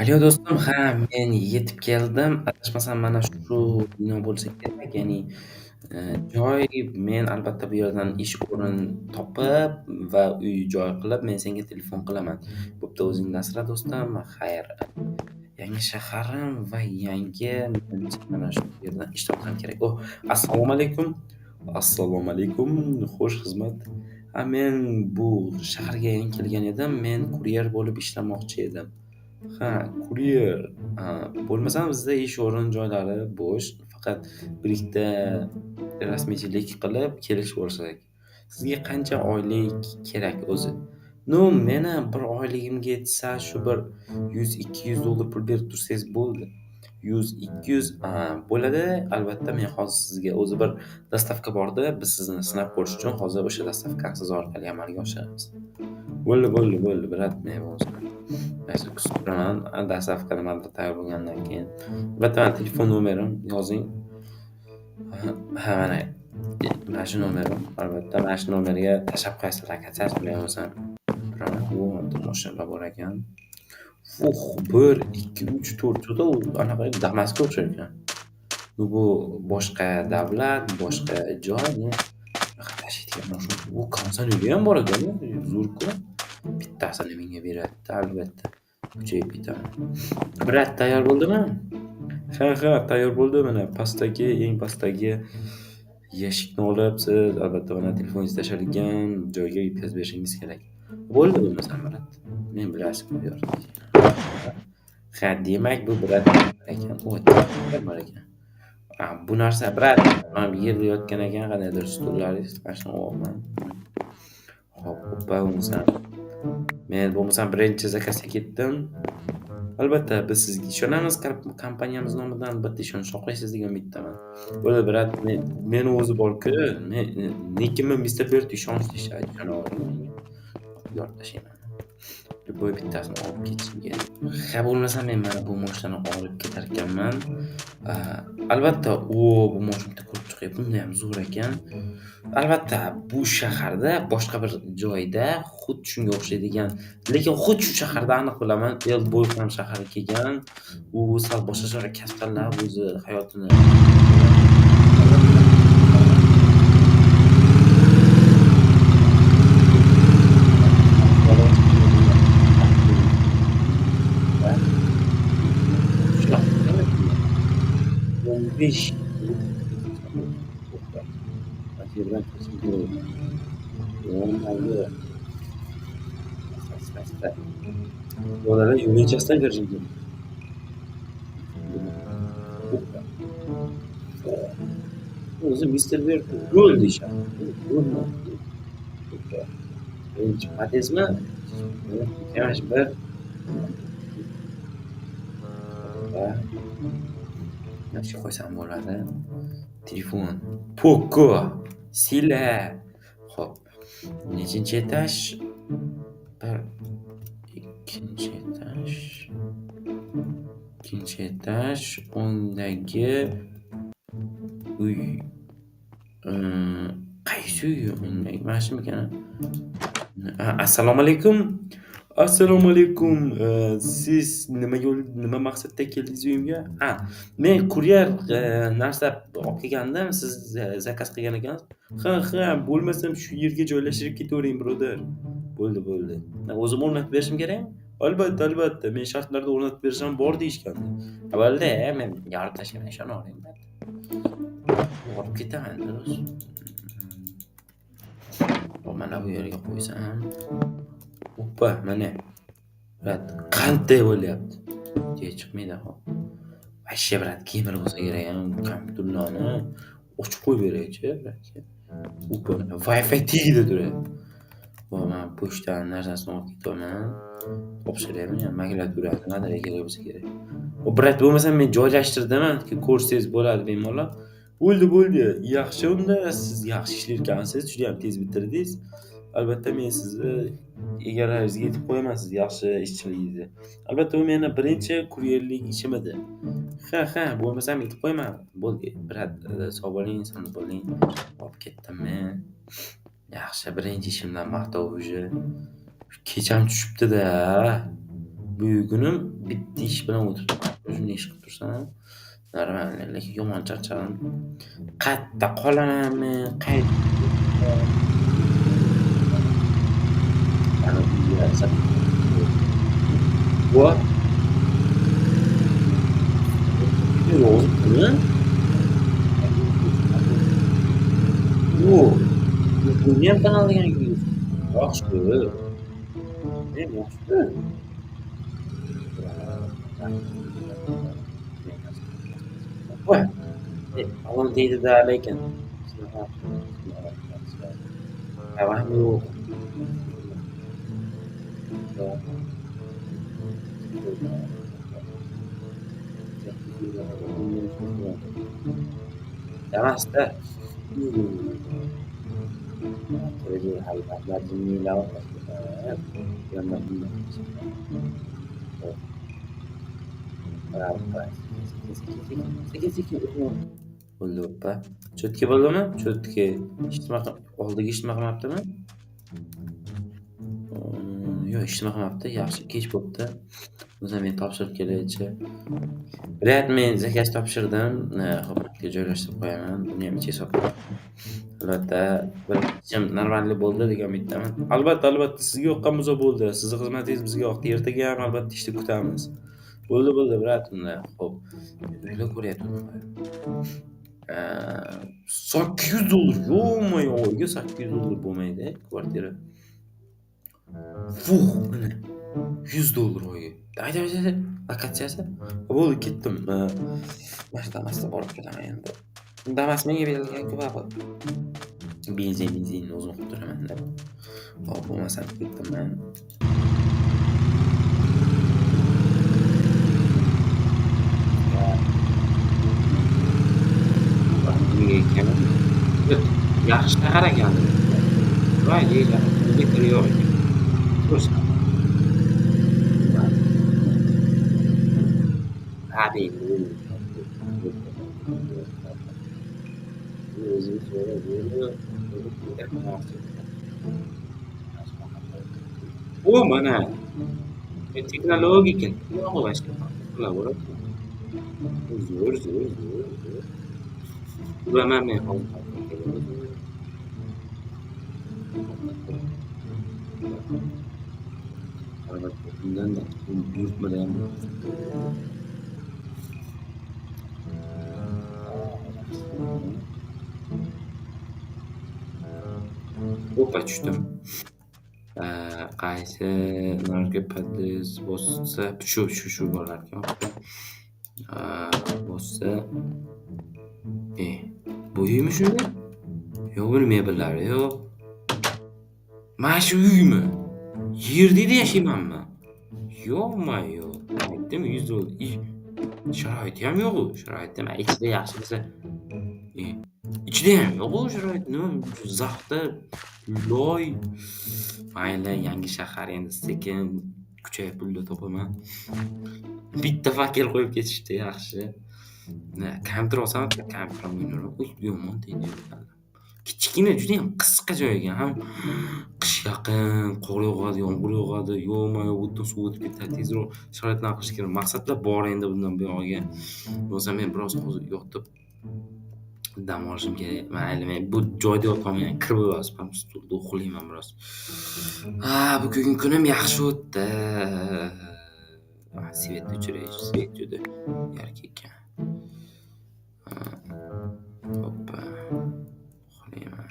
Alyo do'stim, ha, men yetib keldim. Adashmasam mana shu bino bo'lsa kerak. Ya'ni, joy men albatta bu yerdan ish o'rin topib va uy-joy qilib men senga telefon qilaman. Bo'pti, o'zingni asra do'stim. Xayr, yangi shaharim va yangi menimcha mana shu yerdan ish topsam kerak. Oh, assalomu alaykum. Assalomu alaykum. Xush xizmat. Men bu shaharga yangi kelgan edim. Men kuryer bo'lib ishlamoqchi edim. Ha, kuryer. Bo'lmasam bizda ish o'rin joylari bo'sh. Faqat bir ikkita rasmiychilik qilib kelish bo'lsak. Sizga qancha oylik kerak o'zi? Ну, meni bir oyligimga yetsa, shu bir $100-200 pul berib tursangiz bo'ldi. 100-200 bo'ladi. Albatta, men hozir sizga o'zi bir dastavka bordi. Biz sizni sinab ko'rish uchun hozir o'sha dastavkani siz orqali amalga oshiramiz. Bo'ldi, brat, men bo'lsa. Yaxshi, kutib turaman. Dastavka nimada tayyor bo'lgandan keyin. Albatta, mana telefon nomerim yozing. Ha, mana. Mana shu nomerim. Albatta, mana shu nomerga tashlab qo'yasizlar, akasiz men bo'lsam. Turaman. Bu tomoshalar bor ekan. 1, 2, 3, 4 juda u anaqa Damas'ga o'xshar ekan. Bu boshqa davlat, boshqa joy, bunaqa tashiydigan shu u konditsionerga ham bor ekan, zo'r-ku. Bittasini menga beryapti, albatta. Kuchayib ketaman. Brat, tayyor bo'ldimi? Ha, tayyor bo'ldi. Mana eng pastdagi yashikni olib, siz albatta mana telefoningiz tashlangan joyga yetkazib berishingiz kerak. Bo'ldi bo'lmasam, brat. Men bilasiz bu yerni. Ha, demak bu brat ekan. Oy, bor ekan. Bu narsa brat, mana bu yerda yotgan ekan, qandaydir stullaringiz, mana shuni olyapman. Hop, bo'lmasam. Men bo'lmasam birinchi zakazga ketdim. Albatta, biz sizga ishonamiz, kompaniyamiz nomidan albatta ishonchli oqlaysiz degan umiddaman. Bo'ldi, brat, meni o'zi bor-ku, lekin men Mr. Bert ishonchli ishonaman. Yorib tashlayman. Любой bittasini olib ketishim kerak. Ha, bo'lmasa men mana bu mashinani olib ketar ekanman. Albatta, bu mashina ko'rib chiqyapti, bundan ham zo'r ekan. Albatta, bu shaharda boshqa bir joyda xuddi shunga o'xshaydigan, lekin xuddi shu shaharda aniq bilaman, Elboy ham shaharga kelgan. U sal boshqacha kasb tanlab o'zi hayotini besh bolalar yo'lachasidan kirishgan. O'zi Mr. Bert yo'l deyishadi. Yo'lmi? Birinchi podyezdmi? Yavash bir Yaxshi qo'ysam bo'ladi. Telefon. Poco. Sila. Xo'p. Nechinchi etaj? Bir ikkinchi etaj. Ikkinchi etaj. O'ndagi uy. Qaysi uy? Mana shumi-kan? Assalomu alaykum. Assalomu alaykum. Siz nima maqsadda keldingiz uyimga? Men kuryer narsa olib kelgandim. Siz zakaz qilgan ekansiz. Ha, bo'lmasam shu yerga joylashib ketavering, birodar. Bo'ldi. O'zim o'rnatib berishim kerakmi? Albatta. Men shartlarda o'rnatib berishim bor deyishgandi. Bo'ldi, men yorib tashlayman, ishonavering. Olib ketaman, do'st. Mana bu yerga qo'ysam. Oppa, mana. Brat, qanday bo'lyapti? Chiqmaydi, hop. Vashshe, brat, kimdir bo'lsa kerak, kompyuterlarni ochib qo'yib beray-chi, bratga. Oppa, Wi-Fi tegdi turadi. Men pochtadan narsasini olib ketaman. Topshiraymi, makulaturasi nimadir kerak bo'lsa kerak. Brat, bo'lmasa men joylashtirdim, ko'rsangiz bo'ladi bemalol. Bo'ldi. Yaxshi, unda siz yaxshi ishlayotgansiz, juda ham tez bitirdingiz. Albatta, men sizni egalaringizga aytib qo'yaman, siz yaxshi ishchiligingizni. Albatta, u meni birinchi kuryerlik ishim edi. Ha, bo'lmasam aytib qo'yaman. Bo'ldi, brat, sog' bo'ling, sog' bo'ling. Olib ketdim men. Yaxshi, birinchi ishimdan maqtov uje. Kecham tushibdi-da. Bugunim bitta ish bilan o'tiribman. Shunday ish qilib tursam, normalniy, lekin yomon charchadim. Qayerda qolamanmi, ana uyga voy, yozibdimi? Yo'q, buniyam kanalda yangi yaxshi. Yaxshi. Voy, falon deydi-da lekin. Shunaqa. Xabarim yo'q. Emasda. Tercih hayvanlar dinliyle yanlarında bo'ldi opa. Cho'tki bo'ldimi? Cho'tki. Eshitmoq oldiga eshitmoq qilmabdimi? Yo'q, eshitmoq qilmabdi. Yaxshi, kech bo'pti. O'zim men topshirib kelaychi. Bilat men zakaz topshirdim. Hopga joylashtirib qo'yaman. Buni ham ichiga solib albatta bir ishim normalniy bo'ldi degan umiddaman. Albatta, sizga yoqqan bo'lsa bo'ldi. Sizni xizmatingiz bizga yoqdi. Ertaga ham albatta ishda kutamiz. Bo'ldi, brat, unda. Xo'p. Uylar ko'ryapman. $800. Yo-moyo, oyga $800 bo'lmaydi, kvartira. Fuh, mana $100 oyga. Ayda. Lokatsiyasi. Bo'ldi, ketdim. Damasda borib kelaman endi. Damas menga berilgan-ku baribir. Benzinni o'zim qilib turaman deb. Hop, bo'lmasa ketdim men. Yaxshi qaragan. Voy, yeylar. Elektr yo'q ekan. Ko'rsa. Hadi. O mana teknologik yo'q qilaverib. Zo'r. Bilaman men hozir. Albatta, bundan da buyurtmadan Opa tushdim. Qaysi narga podez bossa, shu bo'lar ekan. Bossa. Bu uymi shunda? Yo'q, buni mebellari yo'q. Mana shu uymi? Yerdida yashaymanmi? Yo'q-mayo. Aytdim $100. Sharoiti ham yo'q-ku. Sharoiti ham ichida yaxshi bo'lsa. Ichida ham yo'q-ku sharoit. Nima zaxda loy. Mayli, yangi shahar endi sekin kuchayib pulda topaman. Bitta fakir qo'yib ketishdi, yaxshi. Kompyuter olsam, kompyuterim yomon deydi. Kichkina, juda ham qisqa joy ekan. Ham qish yaqin, qor yog'adi, yomg'ir yog'adi, yo'q-mayo, o'tdan suv o'tib ketadi. Tezroq sharoitlar qilish kerak. Maqsadlar bor endi bundan buyog'iga. Bo'lsa men biroz hozir yotib dam olishim kerak. Mayli, men bu joyda yotolmayman. Kirib yotibman, stulda uxlayman biroz. Bugungi kunim yaxshi o'tdi. Svet o'chirish, svet juda yarq ekan. Hoppa. Uxlayman.